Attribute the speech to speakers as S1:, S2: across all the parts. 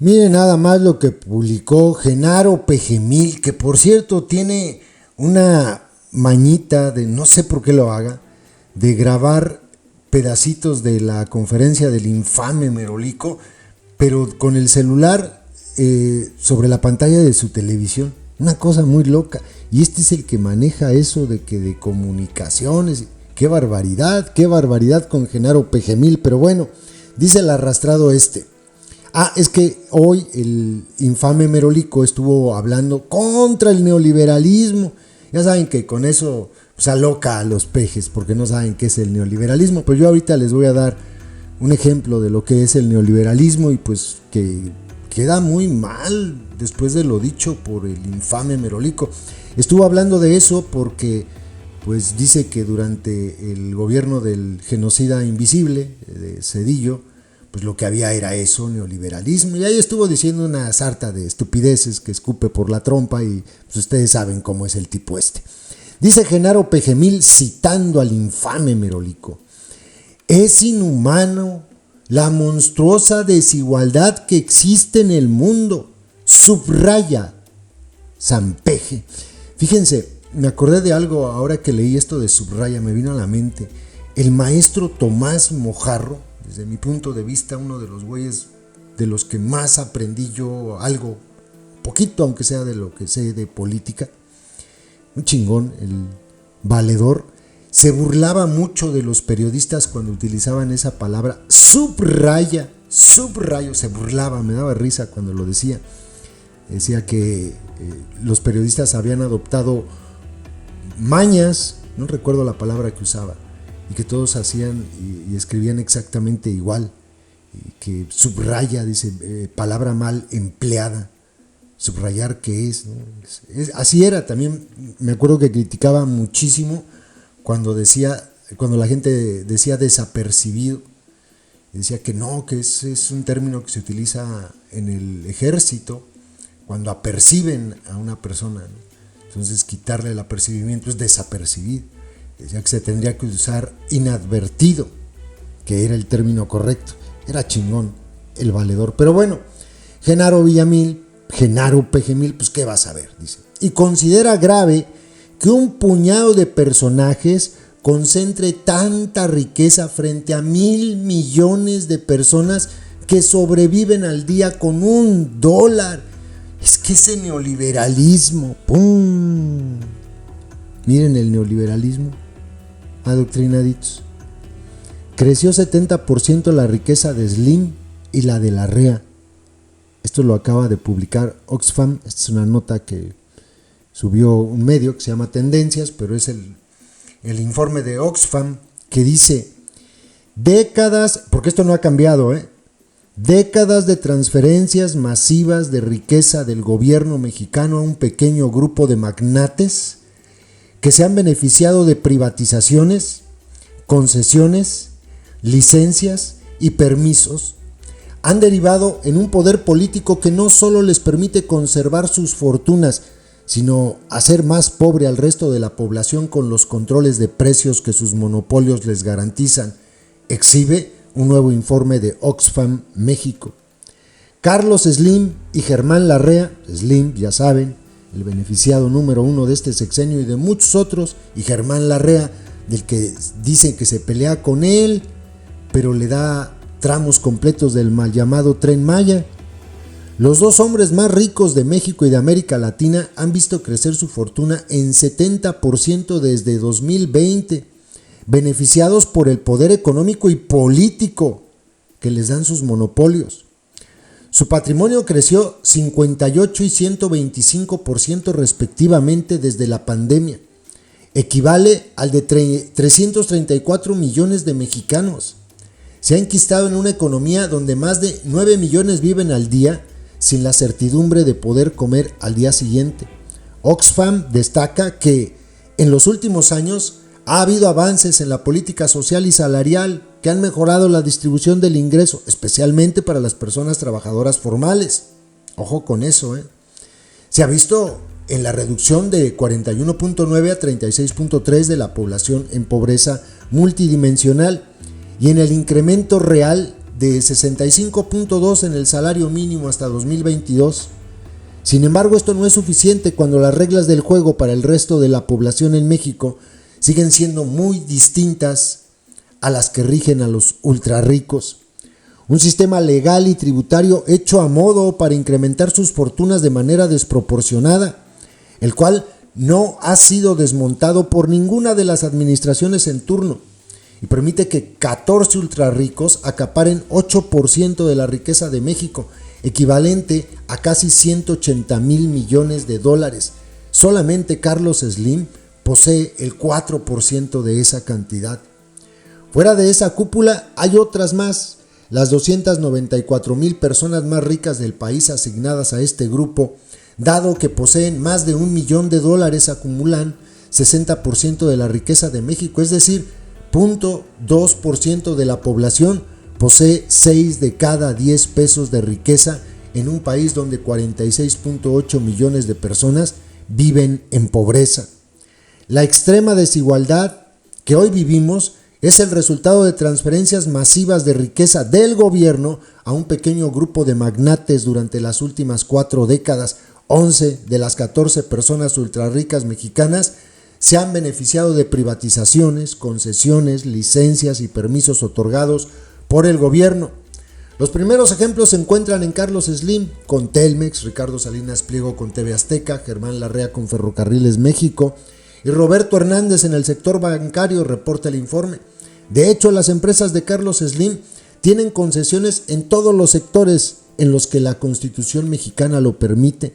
S1: Miren nada más lo que publicó Genaro Pejemil, que por cierto tiene una mañita de, no sé por qué lo haga, de grabar pedacitos de la conferencia del infame Merolico, pero con el celular sobre la pantalla de su televisión. Una cosa muy loca. Y este es el que maneja eso de que de comunicaciones. Qué barbaridad con Genaro Pejemil. Pero bueno, dice el arrastrado este. Es que hoy el infame Merolico estuvo hablando contra el neoliberalismo. Ya saben que con eso pues, aloca a los pejes porque no saben qué es el neoliberalismo. Pero yo ahorita les voy a dar un ejemplo de lo que es el neoliberalismo y pues que queda muy mal después de lo dicho por el infame Merolico. Estuvo hablando de eso porque pues dice que durante el gobierno del genocida invisible de Zedillo, pues lo que había era eso, neoliberalismo, y ahí estuvo diciendo una sarta de estupideces que escupe por la trompa y pues ustedes saben cómo es el tipo este. Dice Genaro Pejemil citando al infame Merolico: es inhumano la monstruosa desigualdad que existe en el mundo, subraya Sampeje. Fíjense, me acordé de algo ahora que leí esto de subraya, me vino a la mente. El maestro Tomás Mojarro, desde mi punto de vista, uno de los güeyes de los que más aprendí yo algo, poquito aunque sea de lo que sé de política, un chingón, el valedor, se burlaba mucho de los periodistas cuando utilizaban esa palabra, subrayo, se burlaba, me daba risa cuando lo decía. Decía que los periodistas habían adoptado mañas, no recuerdo la palabra que usaba, y que todos hacían y escribían exactamente igual, y que subraya, dice, palabra mal empleada, subrayar qué es, ¿no? Así era, también me acuerdo que criticaba muchísimo cuando la gente decía desapercibido, decía que no, que es un término que se utiliza en el ejército cuando aperciben a una persona, ¿no? Entonces quitarle el apercibimiento es desapercibido. Decía que se tendría que usar inadvertido, que era el término correcto. Era chingón el valedor. Pero bueno, Genaro Pejemil, pues qué vas a ver, dice. Y considera grave que un puñado de personajes concentre tanta riqueza frente a 1,000 millones de personas que sobreviven al día con $1. Es que ese neoliberalismo, ¡pum! Miren el neoliberalismo, adoctrinaditos. Creció 70% la riqueza de Slim y la de Larrea. Esto lo acaba de publicar Oxfam. Esta es una nota que subió un medio que se llama Tendencias, pero es el informe de Oxfam que dice: décadas, porque esto no ha cambiado, décadas de transferencias masivas de riqueza del gobierno mexicano a un pequeño grupo de magnates que se han beneficiado de privatizaciones, concesiones, licencias y permisos, han derivado en un poder político que no solo les permite conservar sus fortunas, sino hacer más pobre al resto de la población con los controles de precios que sus monopolios les garantizan, exhibe un nuevo informe de Oxfam México. Carlos Slim y Germán Larrea, Slim, ya saben, el beneficiado número 1 de este sexenio y de muchos otros, y Germán Larrea, del que dicen que se pelea con él, pero le da tramos completos del mal llamado Tren Maya. Los dos hombres más ricos de México y de América Latina han visto crecer su fortuna en 70% desde 2020, beneficiados por el poder económico y político que les dan sus monopolios. Su patrimonio creció 58 y 125% respectivamente desde la pandemia. Equivale al de 334 millones de mexicanos. Se ha enquistado en una economía donde más de 9 millones viven al día sin la certidumbre de poder comer al día siguiente. Oxfam destaca que en los últimos años ha habido avances en la política social y salarial que han mejorado la distribución del ingreso, especialmente para las personas trabajadoras formales. Ojo con eso, Se ha visto en la reducción de 41.9 a 36.3 de la población en pobreza multidimensional y en el incremento real de 65.2 en el salario mínimo hasta 2022. Sin embargo, esto no es suficiente cuando las reglas del juego para el resto de la población en México siguen siendo muy distintas a las que rigen a los ultrarricos. Un sistema legal y tributario hecho a modo para incrementar sus fortunas de manera desproporcionada, el cual no ha sido desmontado por ninguna de las administraciones en turno y permite que 14 ultrarricos acaparen 8% de la riqueza de México, equivalente a casi 180,000 millones de dólares. Solamente Carlos Slim posee el 4% de esa cantidad. Fuera de esa cúpula hay otras más. Las 294,000 personas más ricas del país asignadas a este grupo, dado que poseen más de $1 millón, acumulan 60% de la riqueza de México, es decir, 0.2% de la población posee 6 de cada 10 pesos de riqueza en un país donde 46.8 millones de personas viven en pobreza. La extrema desigualdad que hoy vivimos es el resultado de transferencias masivas de riqueza del gobierno a un pequeño grupo de magnates durante las últimas 4 décadas. 11 de las 14 personas ultrarricas mexicanas se han beneficiado de privatizaciones, concesiones, licencias y permisos otorgados por el gobierno. Los primeros ejemplos se encuentran en Carlos Slim con Telmex, Ricardo Salinas Pliego con TV Azteca, Germán Larrea con Ferrocarriles México y Roberto Hernández en el sector bancario, reporta el informe. De hecho, las empresas de Carlos Slim tienen concesiones en todos los sectores en los que la Constitución mexicana lo permite.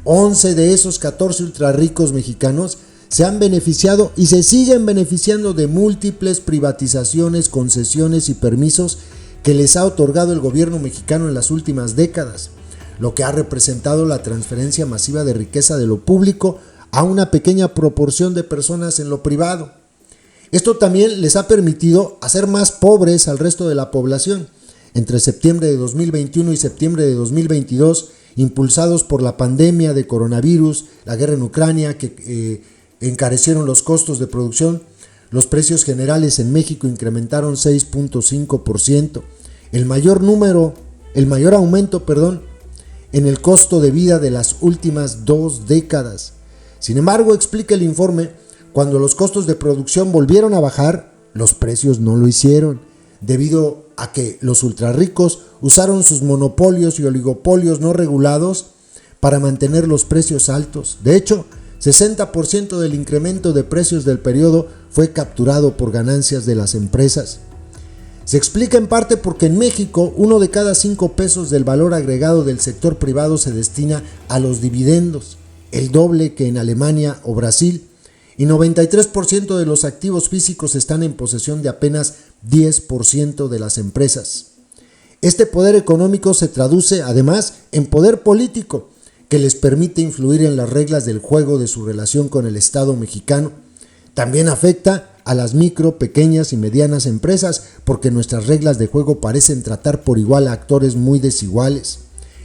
S1: 11 de esos 14 ultrarricos mexicanos se han beneficiado y se siguen beneficiando de múltiples privatizaciones, concesiones y permisos que les ha otorgado el gobierno mexicano en las últimas décadas, lo que ha representado la transferencia masiva de riqueza de lo público a una pequeña proporción de personas en lo privado. Esto también les ha permitido hacer más pobres al resto de la población. Entre septiembre de 2021 y septiembre de 2022, impulsados por la pandemia de coronavirus, la guerra en Ucrania, que encarecieron los costos de producción, los precios generales en México incrementaron 6.5%, el mayor aumento en el costo de vida de las últimas 2 décadas. Sin embargo, explica el informe, cuando los costos de producción volvieron a bajar, los precios no lo hicieron, debido a que los ultrarricos usaron sus monopolios y oligopolios no regulados para mantener los precios altos. De hecho, 60% del incremento de precios del periodo fue capturado por ganancias de las empresas. Se explica en parte porque en México 1 de cada 5 pesos del valor agregado del sector privado se destina a los dividendos, el doble que en Alemania o Brasil, y 93% de los activos físicos están en posesión de apenas 10% de las empresas. Este poder económico se traduce además en poder político, que les permite influir en las reglas del juego de su relación con el Estado mexicano. También afecta a las micro, pequeñas y medianas empresas, porque nuestras reglas de juego parecen tratar por igual a actores muy desiguales.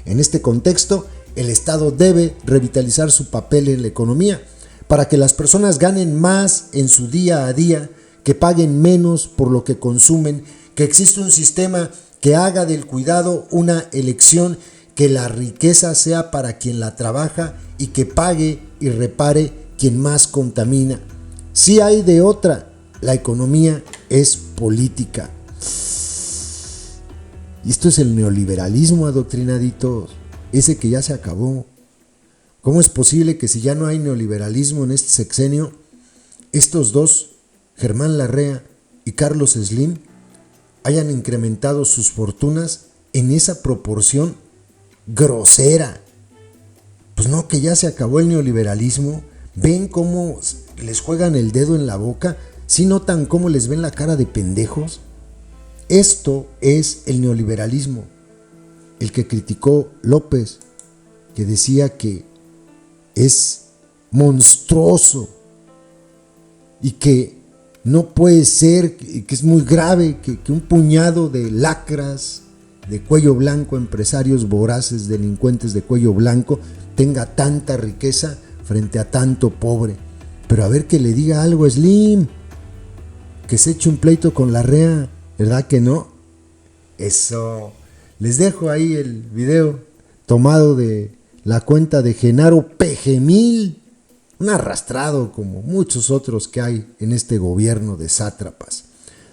S1: En este contexto, el Estado debe revitalizar su papel en la economía, para que las personas ganen más en su día a día, que paguen menos por lo que consumen, que exista un sistema que haga del cuidado una elección, que la riqueza sea para quien la trabaja y que pague y repare quien más contamina. Si hay de otra, la economía es política. Y esto es el neoliberalismo, adoctrinaditos, ese que ya se acabó. ¿Cómo es posible que si ya no hay neoliberalismo en este sexenio, estos dos, Germán Larrea y Carlos Slim, hayan incrementado sus fortunas en esa proporción grosera? Pues no, que ya se acabó el neoliberalismo. ¿Ven cómo les juegan el dedo en la boca? ¿Sí notan cómo les ven la cara de pendejos? Esto es el neoliberalismo, el que criticó López, que decía que es monstruoso y que no puede ser, que es muy grave que un puñado de lacras de cuello blanco, empresarios voraces, delincuentes de cuello blanco, tenga tanta riqueza frente a tanto pobre. Pero a ver, que le diga algo a Slim, que se eche un pleito con Larrea, ¿verdad que no? Eso. Les dejo ahí el video tomado de la cuenta de Genaro Pejemil, un arrastrado como muchos otros que hay en este gobierno de sátrapas.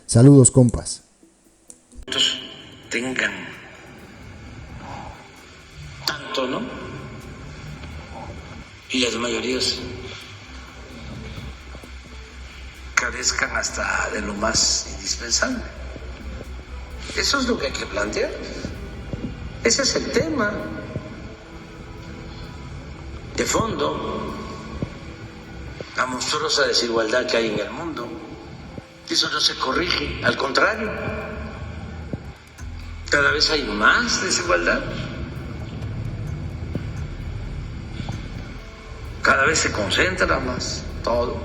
S1: Saludos, compas.
S2: Tengan tanto, ¿no? Y las mayorías carezcan hasta de lo más indispensable. Eso es lo que hay que plantear. Ese es el tema de fondo, la monstruosa desigualdad que hay en el mundo. Eso no se corrige, al contrario, cada vez hay más desigualdad, cada vez se concentra más todo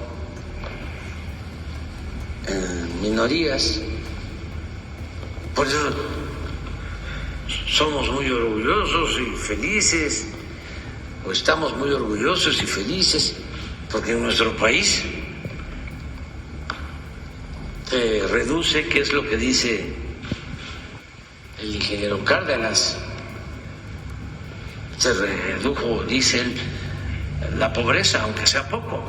S2: en minorías. Por eso somos muy orgullosos y felices, o estamos muy orgullosos y felices, porque en nuestro país se reduce, que es lo que dice el ingeniero Cárdenas, se redujo, dice él, la pobreza, aunque sea poco.